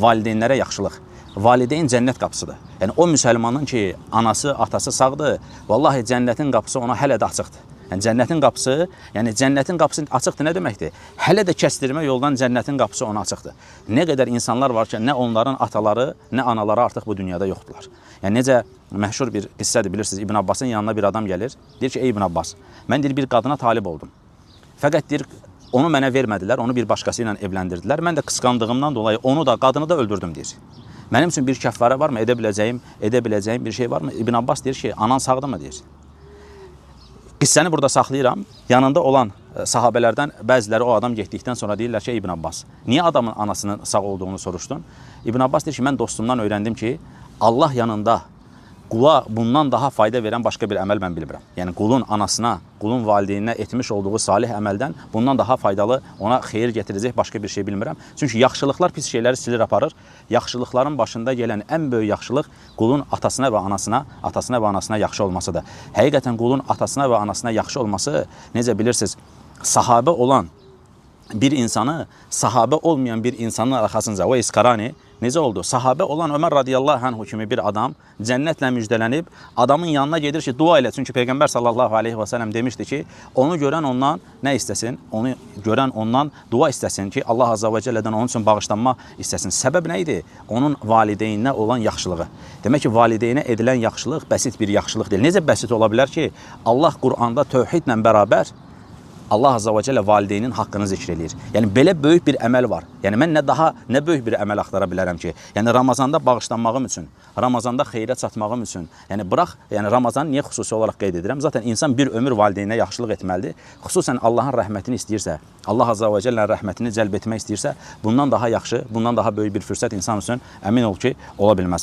valideynlərə yaxşılıq. Valideyn cənnət qapısıdır. Yəni o müsəlmanın ki, anası, atası sağdır, vallahi cənnətin qapısı ona hələ də açıqdır. Yəni cənnətin qapısı açıqdır nə deməkdir? Hələ də kəsdirmə yoldan cənnətin qapısı ona açıqdır. Nə qədər insanlar var ki, nə onların ataları, nə anaları artıq bu dünyada yoxdular. Yəni necə məşhur bir qissədir, bilirsiniz, İbn Abbasın yanına bir adam gəlir, deyir ki, ey İbn Abbas, mən deyir bir qadına talib oldum. Fəqət deyir onu mənə vermədilər, onu bir başqası ilə evləndirdilər. Mən də qısqandığımdan dolayı onu da, qadını da öldürdüm deyir. Mənim üçün bir kəffarə varmı, edə biləcəyim bir şey varmı? İbn Abbas deyir ki, anan sağdırmı deyir. Qissəni burada saxlayıram. Yanında olan sahabələrdən bəziləri o adam getdikdən sonra deyirlər ki, İbn Abbas, niyə adamın anasının sağ olduğunu soruşdun? İbn Abbas deyir ki, mən dostumdan öyrəndim ki, Allah yanında qula bundan daha fayda verən başqa bir əməl mən bilmirəm. Yəni qulun anasına, qulun valideyninə etmiş olduğu salih əməldən bundan daha faydalı, ona xeyir gətirəcək başqa bir şey bilmirəm. Çünki yaxşılıqlar pis şeyləri silir aparır. Yaxşılıqların başında gələn ən böyük yaxşılıq qulun atasına və anasına yaxşı olmasıdır. Həqiqətən qulun atasına və anasına yaxşı olması, necə bilirsiniz, sahabə olan bir insanı, sahabə olmayan bir insanın arxasınca, o İskarani necə oldu? Sahabə olan Ömər radiyallahu anhu kimi bir adam cənnətlə müjdələnib, adamın yanına gedir ki, dua elə. Çünki Peyğəmbər sallallahu aleyhi və sələm demişdi ki, onu görən ondan nə istəsin? Onu görən ondan dua istəsin ki, Allah azza və cəllədən onun üçün bağışlanma istəsin. Səbəb nə idi? Onun valideyninə olan yaxşılığı. Demək ki, valideynə edilən yaxşılıq bəsit bir yaxşılıq deyil. Necə bəsit ola bilər ki, Allah Qur'anda tövhidlə bərabər Allah azza və cəllə valideynin haqqını zikr eləyir. Yəni belə böyük bir əməl var. Yəni mən nə böyük bir əməl axtara bilərəm ki, yəni Ramazanda bağışlanmağım üçün, Ramazanda xeyrə çatmağım üçün. Yəni Ramazanı niyə xüsusi olaraq qeyd edirəm? Zaten insan bir ömür valideynə yaxşılıq etməlidir. Xüsusən Allahın rəhmətini istəyirsə, Allah azza və cəllənin rəhmətini cəlb etmək istəyirsə, bundan daha yaxşı, bundan daha böyük bir fürsət insan üçün əmin ol ki, ola bilməz.